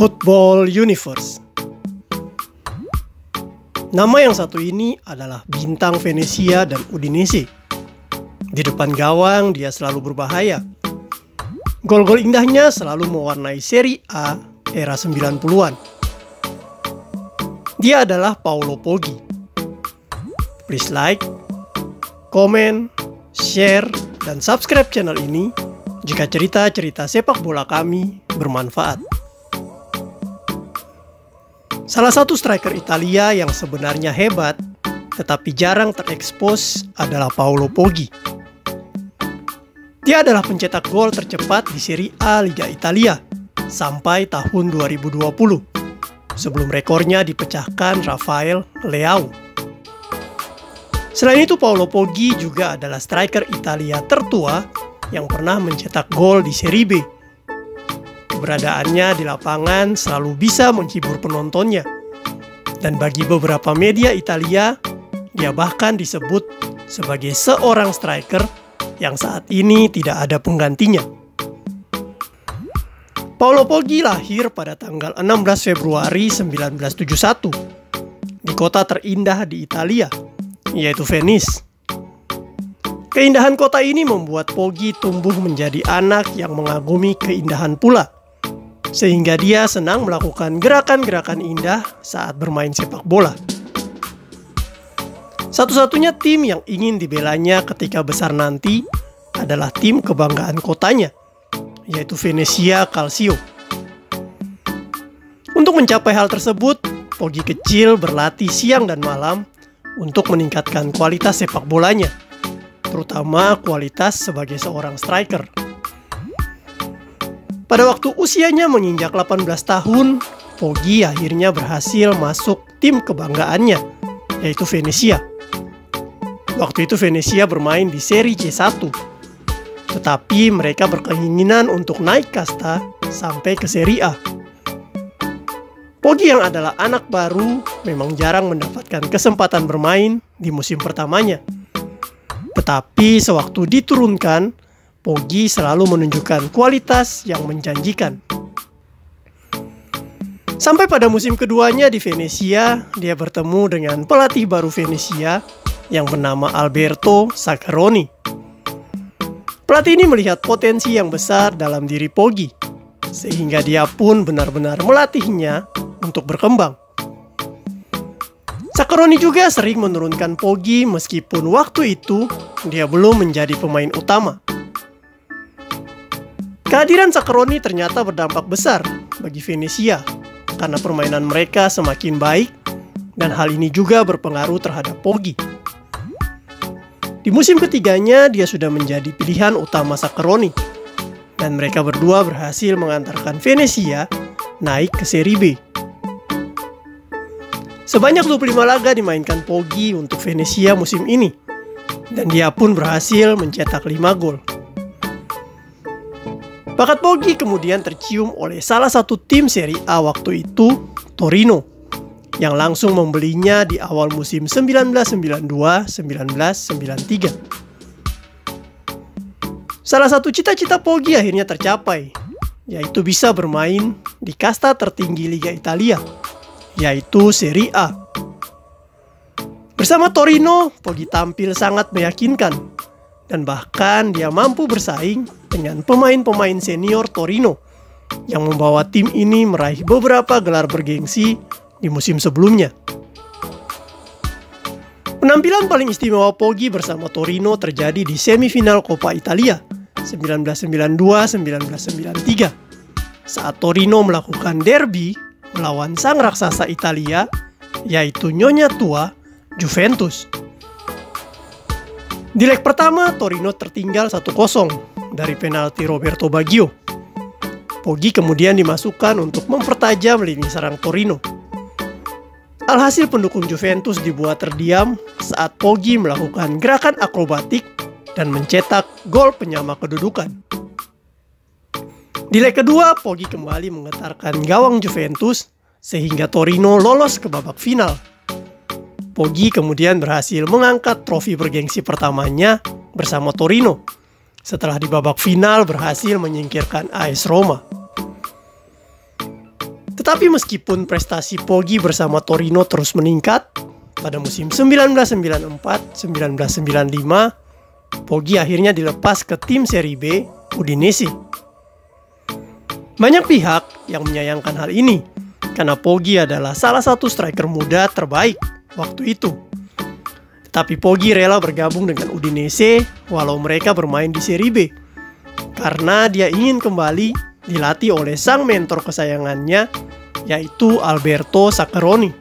Football Universe. Nama yang satu ini adalah bintang Venezia dan Udinese. Di depan gawang dia selalu berbahaya. Gol-gol indahnya selalu mewarnai Serie A era 90-an. Dia adalah Paolo Poggi. Please like, comment, share, dan subscribe channel ini jika cerita-cerita sepak bola kami bermanfaat. Salah satu striker Italia yang sebenarnya hebat tetapi jarang terekspos adalah Paolo Poggi. Dia adalah pencetak gol tercepat di Serie A Liga Italia sampai tahun 2020 sebelum rekornya dipecahkan Rafael Leao. Selain itu, Paolo Poggi juga adalah striker Italia tertua yang pernah mencetak gol di Serie B. Keberadaannya di lapangan selalu bisa menghibur penontonnya. Dan bagi beberapa media Italia, dia bahkan disebut sebagai seorang striker yang saat ini tidak ada penggantinya. Paolo Poggi lahir pada tanggal 16 Februari 1971 di kota terindah di Italia, yaitu Venice. Keindahan kota ini membuat Poggi tumbuh menjadi anak yang mengagumi keindahan pula, sehingga dia senang melakukan gerakan-gerakan indah saat bermain sepak bola. Satu-satunya tim yang ingin dibelanya ketika besar nanti adalah tim kebanggaan kotanya, yaitu Venezia Calcio. Untuk mencapai hal tersebut, Poggi kecil berlatih siang dan malam untuk meningkatkan kualitas sepak bolanya, terutama kualitas sebagai seorang striker. Pada waktu usianya menginjak 18 tahun, Poggi akhirnya berhasil masuk tim kebanggaannya, yaitu Venezia. Waktu itu Venezia bermain di Serie C1, tetapi mereka berkeinginan untuk naik kasta sampai ke Serie A. Poggi yang adalah anak baru memang jarang mendapatkan kesempatan bermain di musim pertamanya. Tetapi sewaktu diturunkan, Poggi selalu menunjukkan kualitas yang menjanjikan. Sampai pada musim keduanya di Venezia, dia bertemu dengan pelatih baru Venezia yang bernama Alberto Zaccheroni. Pelatih ini melihat potensi yang besar dalam diri Poggi, sehingga dia pun benar-benar melatihnya untuk berkembang. Zaccheroni juga sering menurunkan Poggi meskipun waktu itu dia belum menjadi pemain utama. Kehadiran Zaccheroni ternyata berdampak besar bagi Venezia karena permainan mereka semakin baik dan hal ini juga berpengaruh terhadap Poggi. Di musim ketiganya dia sudah menjadi pilihan utama Zaccheroni dan mereka berdua berhasil mengantarkan Venezia naik ke Serie B. Sebanyak 25 laga dimainkan Poggi untuk Venezia musim ini dan dia pun berhasil mencetak 5 gol. Bakat Poggi kemudian tercium oleh salah satu tim Serie A waktu itu, Torino, yang langsung membelinya di awal musim 1992-1993. Salah satu cita-cita Poggi akhirnya tercapai, yaitu bisa bermain di kasta tertinggi Liga Italia, yaitu Serie A. Bersama Torino, Poggi tampil sangat meyakinkan, dan bahkan dia mampu bersaing dengan pemain-pemain senior Torino yang membawa tim ini meraih beberapa gelar bergengsi di musim sebelumnya. Penampilan paling istimewa Poggi bersama Torino terjadi di semifinal Coppa Italia 1992-1993 saat Torino melakukan derby melawan sang raksasa Italia, yaitu Nyonya Tua Juventus. Di leg pertama, Torino tertinggal 1-0 dari penalti Roberto Baggio. Poggi kemudian dimasukkan untuk mempertajam lini serang Torino. Alhasil pendukung Juventus dibuat terdiam saat Poggi melakukan gerakan akrobatik dan mencetak gol penyama kedudukan. Di leg kedua, Poggi kembali menggetarkan gawang Juventus sehingga Torino lolos ke babak final. Poggi kemudian berhasil mengangkat trofi bergengsi pertamanya bersama Torino setelah di babak final berhasil menyingkirkan AS Roma. Tetapi meskipun prestasi Poggi bersama Torino terus meningkat, pada musim 1994-1995, Poggi akhirnya dilepas ke tim Serie B Udinese. Banyak pihak yang menyayangkan hal ini, karena Poggi adalah salah satu striker muda terbaik waktu itu. Tetapi Poggi rela bergabung dengan Udinese walau mereka bermain di Serie B, karena dia ingin kembali dilatih oleh sang mentor kesayangannya, yaitu Alberto Zaccheroni.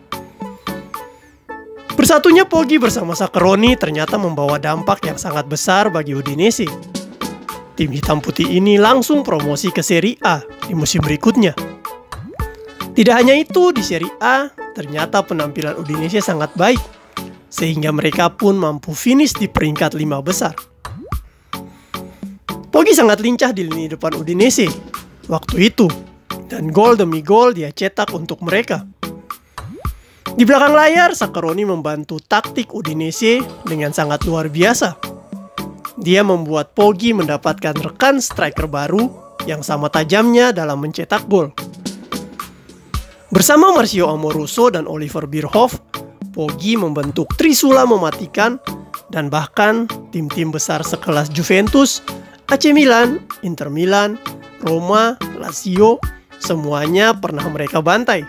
Bersatunya Poggi bersama Zaccheroni ternyata membawa dampak yang sangat besar bagi Udinese. Tim hitam putih ini langsung promosi ke Serie A di musim berikutnya. Tidak hanya itu, di Serie A ternyata penampilan Udinese sangat baik, sehingga mereka pun mampu finish di peringkat 5 besar. Poggi sangat lincah di lini depan Udinese waktu itu, dan gol demi gol dia cetak untuk mereka. Di belakang layar, Zaccheroni membantu taktik Udinese dengan sangat luar biasa. Dia membuat Poggi mendapatkan rekan striker baru yang sama tajamnya dalam mencetak gol. Bersama Marcio Amoruso dan Oliver Bierhoff, Poggi membentuk trisula mematikan, dan bahkan tim-tim besar sekelas Juventus, AC Milan, Inter Milan, Roma, Lazio, semuanya pernah mereka bantai.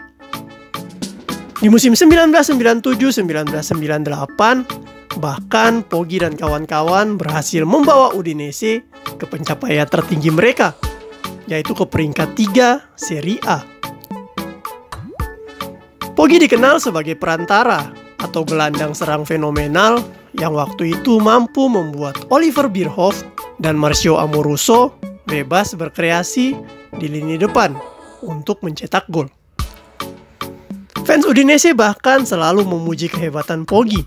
Di musim 1997-1998, bahkan Poggi dan kawan-kawan berhasil membawa Udinese ke pencapaian tertinggi mereka, yaitu ke peringkat 3 Serie A. Poggi dikenal sebagai perantara atau gelandang serang fenomenal yang waktu itu mampu membuat Oliver Bierhoff dan Marcio Amoruso bebas berkreasi di lini depan untuk mencetak gol. Fans Udinese bahkan selalu memuji kehebatan Poggi,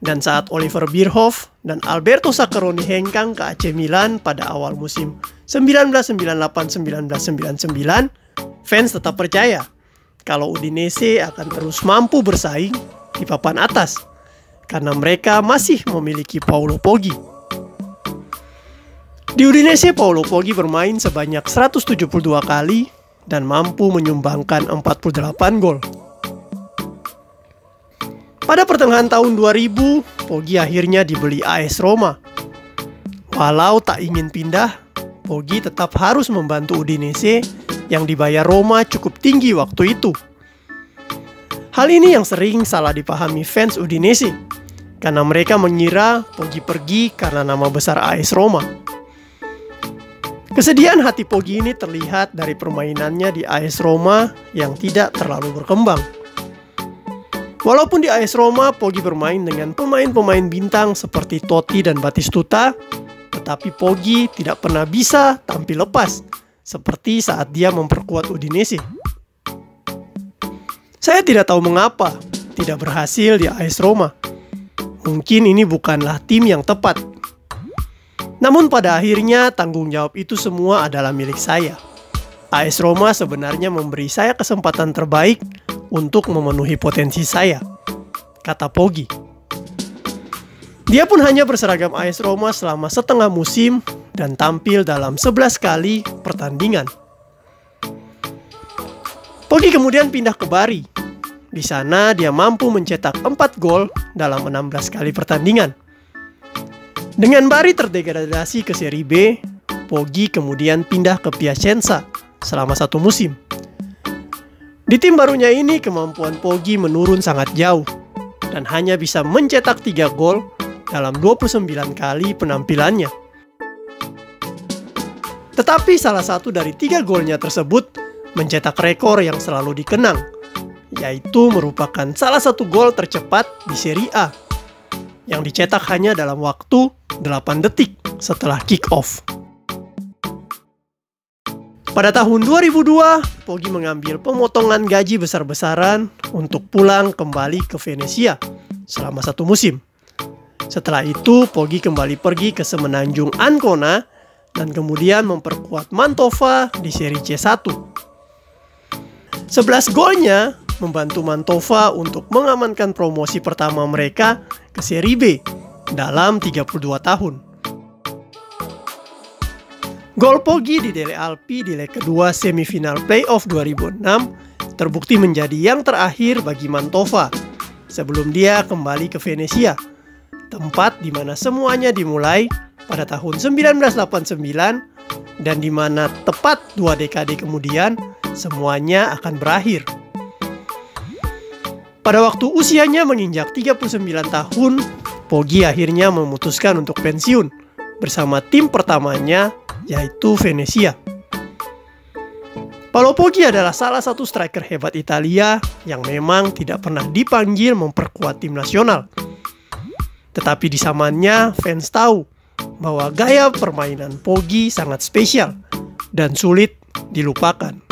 dan saat Oliver Bierhoff dan Alberto Zaccheroni hengkang ke AC Milan pada awal musim 1998-1999, fans tetap percaya kalau Udinese akan terus mampu bersaing di papan atas, karena mereka masih memiliki Paolo Poggi. Di Udinese, Paolo Poggi bermain sebanyak 172 kali dan mampu menyumbangkan 48 gol. Pada pertengahan tahun 2000, Poggi akhirnya dibeli AS Roma. Walau tak ingin pindah, Poggi tetap harus membantu Udinese yang dibayar Roma cukup tinggi waktu itu. Hal ini yang sering salah dipahami fans Udinese, karena mereka mengira Poggi pergi karena nama besar AS Roma. Kesedihan hati Poggi ini terlihat dari permainannya di AS Roma yang tidak terlalu berkembang. Walaupun di AS Roma, Poggi bermain dengan pemain-pemain bintang seperti Totti dan Batistuta, tetapi Poggi tidak pernah bisa tampil lepas, seperti saat dia memperkuat Udinese. Saya tidak tahu mengapa tidak berhasil di AS Roma. Mungkin ini bukanlah tim yang tepat. Namun pada akhirnya tanggung jawab itu semua adalah milik saya. AS Roma sebenarnya memberi saya kesempatan terbaik untuk memenuhi potensi saya, kata Poggi. Dia pun hanya berseragam AS Roma selama setengah musim dan tampil dalam 11 kali pertandingan. Poggi kemudian pindah ke Bari. Di sana dia mampu mencetak 4 gol dalam 16 kali pertandingan. Dengan Bari terdegradasi ke Serie B, Poggi kemudian pindah ke Piacenza selama 1 musim. Di tim barunya ini, kemampuan Poggi menurun sangat jauh dan hanya bisa mencetak 3 gol dalam 29 kali penampilannya. Tetapi salah satu dari 3 golnya tersebut mencetak rekor yang selalu dikenang, yaitu merupakan salah satu gol tercepat di Serie A yang dicetak hanya dalam waktu 8 detik setelah kick-off. Pada tahun 2002, Poggi mengambil pemotongan gaji besar-besaran untuk pulang kembali ke Venezia selama 1 musim. Setelah itu, Poggi kembali pergi ke Semenanjung Ancona dan kemudian memperkuat Mantova di Serie C1. 11 golnya membantu Mantova untuk mengamankan promosi pertama mereka ke Serie B dalam 32 tahun. Gol Poggi di Delle Alpi di leg kedua semifinal playoff 2006 terbukti menjadi yang terakhir bagi Mantova sebelum dia kembali ke Venesia, tempat di mana semuanya dimulai pada tahun 1989 dan di mana tepat 2 dekade kemudian semuanya akan berakhir. Pada waktu usianya menginjak 39 tahun, Poggi akhirnya memutuskan untuk pensiun bersama tim pertamanya, yaitu Venezia. Paolo Poggi adalah salah satu striker hebat Italia yang memang tidak pernah dipanggil memperkuat tim nasional. Tetapi di zamannya, fans tahu bahwa gaya permainan Poggi sangat spesial dan sulit dilupakan.